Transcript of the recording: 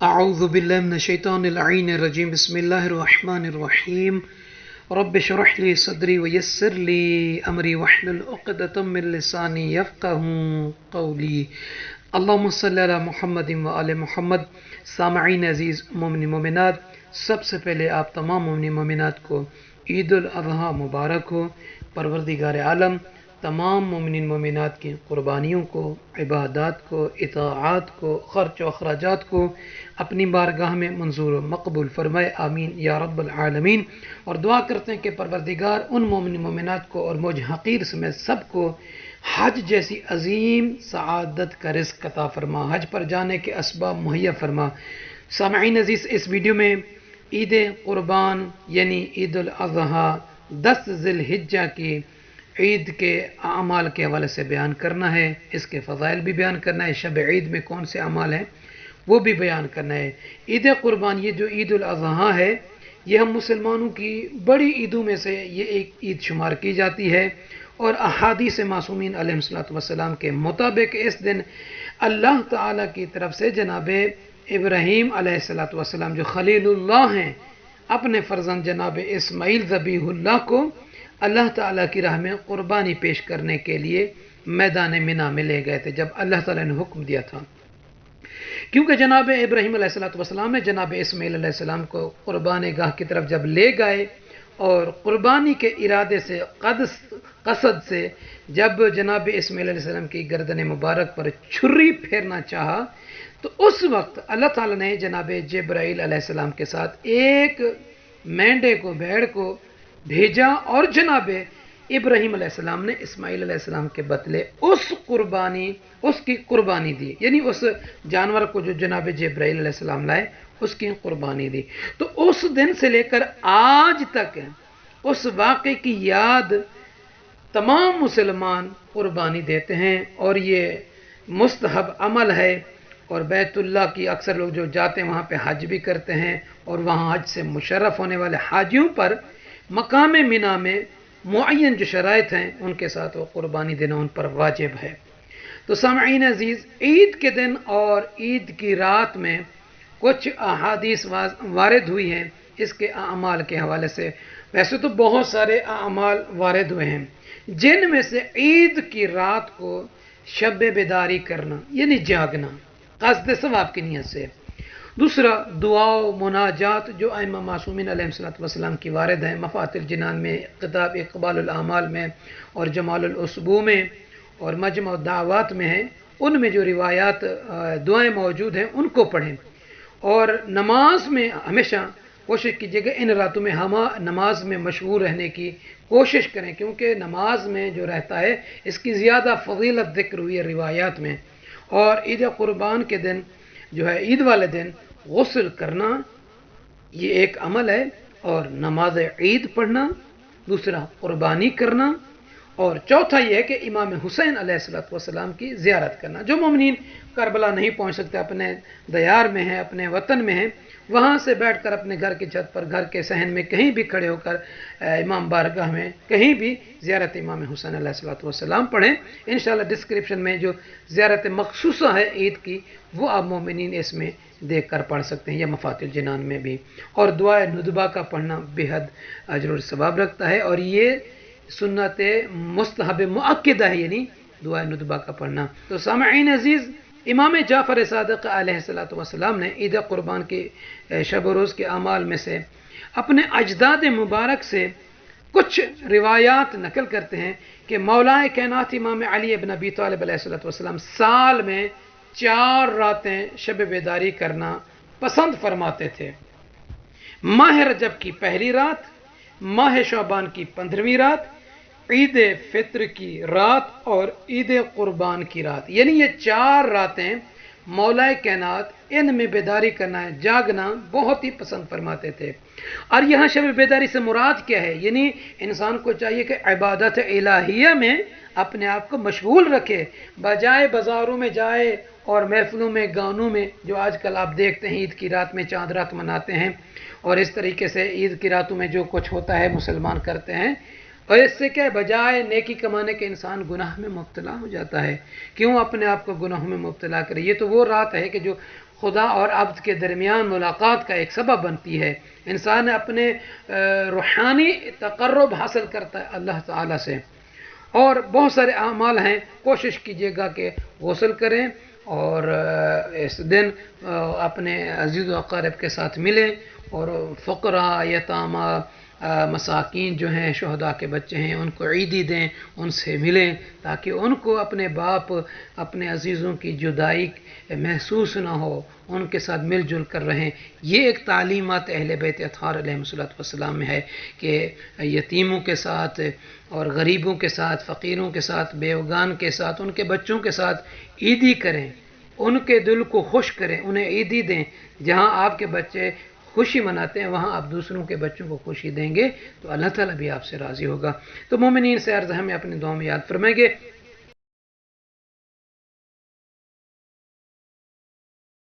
أعوذ بالله من الشيطان اللعين الرجيم بسم الله الرحمن الرحيم رب اشرح لي صدري ويسر لي أمري واحلل عقدة من لساني يفقه قولي اللهم صل على محمد وآل محمد. سامعین عزیز مومن مومنات، سب سے پہلے آپ تمام مومن مومنات کو عید الاضحیٰ مبارک ہو. پروردگار عالم تمام مومنین مومنات کی قربانیوں کو، عبادات کو، اطاعات کو، خرچ و اخراجات کو اپنی بارگاہ میں منظور و مقبول فرمائے. آمین یا رب العالمین. اور دعا کرتے ہیں کہ پروردگار ان مومن مومنات کو اور مجھ حقیر سمیت سب کو حج جیسی عظیم سعادت کا رزق عطا فرما، حج پر جانے کے اسباب مہیا فرما. سامعین عزیز، اس ویڈیو میں عید قربان یعنی عید الاضحیٰ 10 ذی الحجہ کی عید کے اعمال کے حوالے سے بیان کرنا ہے. اس کے فضائل بھی بیان کرنا ہے. شب عید میں کون سے اعمال ہیں وہ بھی بیان کرنا ہے. عید قربان، یہ جو عید الاضحیٰ ہے، یہ ہم مسلمانوں کی بڑی عیدوں میں سے یہ ایک عید شمار کی جاتی ہے. اور احادیث معصومین علیہ السلام کے مطابق اس دن اللہ تعالیٰ کی طرف سے جناب ابراہیم علیہ السلام جو خلیل اللہ ہیں، اپنے فرزند جناب اسماعیل ذبیح اللہ کو اللہ تعالیٰ کی راہ میں قربانی پیش کرنے کے لیے میدان منی میں لے گئے تھے جب اللہ تعالیٰ نے حکم دیا تھا. کیونکہ جناب ابراہیم علیہ السلام نے جناب اسماعیل علیہ السلام کو قربانی گاہ کی طرف جب لے گئے اور قربانی کے ارادے سے قصد سے جب جناب اسماعیل علیہ السلام کی گردن مبارک پر چھری پھیرنا چاہا، تو اس وقت اللہ تعالیٰ نے جناب جبرائیل علیہ السلام کے ساتھ ایک مینڈے کو، بھیڑ کو بھیجا اور جناب ابراہیم علیہ السلام نے اسماعیل علیہ السلام کے بدلے اس کی قربانی دی. یعنی اس جانور کو جو جناب جبرائیل علیہ السلام لائے اس کی قربانی دی. تو اس دن سے لے کر آج تک اس واقعے کی یاد تمام مسلمان قربانی دیتے ہیں اور یہ مستحب عمل ہے. اور بیت اللہ کی اکثر لوگ جو جاتے ہیں وہاں پہ حج بھی کرتے ہیں اور وہاں حج سے مشرف ہونے والے حاجیوں پر مقام منی میں معین جو شرائط ہیں ان کے ساتھ وہ قربانی دینا ان پر واجب ہے. تو سامعین عزیز، عید کے دن اور عید کی رات میں کچھ احادیث وارد ہوئی ہیں اس کے اعمال کے حوالے سے. ویسے تو بہت سارے اعمال وارد ہوئے ہیں، جن میں سے عید کی رات کو شب بیداری کرنا یعنی جاگنا قصد ثواب کی نیت سے. دوسرا دعا و مناجات جو ائمہ معصومین علیہ السلام کی وارد ہیں، مفاتح الجنان میں، کتاب اقبال الاعمال میں اور جمال الاسبوع میں اور مجمع الدعوات میں ہیں. ان میں جو روایات دعائیں موجود ہیں ان کو پڑھیں. اور نماز میں ہمیشہ کوشش کیجیے کہ ان راتوں میں ہم نماز میں مشغول رہنے کی کوشش کریں، کیونکہ نماز میں جو رہتا ہے اس کی زیادہ فضیلت ذکر ہوئی ہے روایات میں. اور عید قربان کے دن جو ہے، عید والے دن غسل کرنا یہ ایک عمل ہے، اور نماز عید پڑھنا، دوسرا قربانی کرنا، اور چوتھا یہ ہے کہ امام حسین علیہ السلام کی زیارت کرنا. جو مومنین کربلا نہیں پہنچ سکتے، اپنے دیار میں ہیں، اپنے وطن میں ہیں، وہاں سے بیٹھ کر اپنے گھر کی چھت پر، گھر کے صحن میں کہیں بھی کھڑے ہو کر امام بارگاہ میں کہیں بھی زیارت امام حسین علیہ السلام پڑھیں. انشاءاللہ ڈسکرپشن میں جو زیارت مخصوصہ ہے عید کی وہ آپ مومنین اس میں دیکھ کر پڑھ سکتے ہیں، یا مفاتح الجنان میں بھی. اور دعائے ندبہ کا پڑھنا بے حد اجر و ثواب رکھتا ہے، اور یہ سنت مستحب مؤکدہ ہے، یعنی دعائے ندبہ کا پڑھنا. تو سامعین عزیز، امام جعفر صادق علیہ السلام نے عید قربان کی شب و روز کے اعمال میں سے اپنے اجداد مبارک سے کچھ روایات نقل کرتے ہیں کہ مولا کائنات امام علی ابن ابی طالب علیہ السلام سال میں 4 راتیں شب بیداری کرنا پسند فرماتے تھے. ماہ رجب کی پہلی رات، ماہ شعبان کی 15ویں رات، عید فطر کی رات اور عید قربان کی رات. یعنی یہ 4 راتیں مولا کائنات ان میں بیداری کرنا ہے، جاگنا بہت ہی پسند فرماتے تھے. اور یہاں شب بیداری سے مراد کیا ہے؟ یعنی انسان کو چاہیے کہ عبادت الہیہ میں اپنے آپ کو مشغول رکھے، بجائے بازاروں میں جائے اور محفلوں میں، گانوں میں، جو آج کل آپ دیکھتے ہیں عید کی رات میں چاند رات مناتے ہیں، اور اس طریقے سے عید کی راتوں میں جو کچھ ہوتا ہے مسلمان کرتے ہیں. اور اس سے کیا بجائے نیکی کمانے کے انسان گناہ میں مبتلا ہو جاتا ہے. کیوں اپنے آپ کو گناہوں میں مبتلا کرے؟ یہ تو وہ رات ہے کہ جو خدا اور عبد کے درمیان ملاقات کا ایک سبب بنتی ہے. انسان اپنے روحانی تقرب حاصل کرتا ہے اللہ تعالیٰ سے. اور بہت سارے اعمال ہیں، کوشش کیجیے گا کہ غسل کریں اور اس دن اپنے عزیز و اقارب کے ساتھ ملیں، اور فقراء، یتامہ، مساکین جو ہیں، شہداء کے بچے ہیں، ان کو عیدی دیں، ان سے ملیں، تاکہ ان کو اپنے باپ، اپنے عزیزوں کی جدائی محسوس نہ ہو، ان کے ساتھ مل جل کر رہیں. یہ ایک تعلیمات اہل بیت اطہار علیہ السلام میں ہے کہ یتیموں کے ساتھ اور غریبوں کے ساتھ، فقیروں کے ساتھ، بیوگان کے ساتھ، ان کے بچوں کے ساتھ عیدی کریں، ان کے دل کو خوش کریں، انہیں عیدی دیں. جہاں آپ کے بچے خوشی مناتے ہیں وہاں آپ دوسروں کے بچوں کو خوشی دیں گے تو اللہ تعالیٰ بھی آپ سے راضی ہوگا. تو مومنین سے عرض ہمیں اپنے دعاؤں میں یاد فرمائیں گے.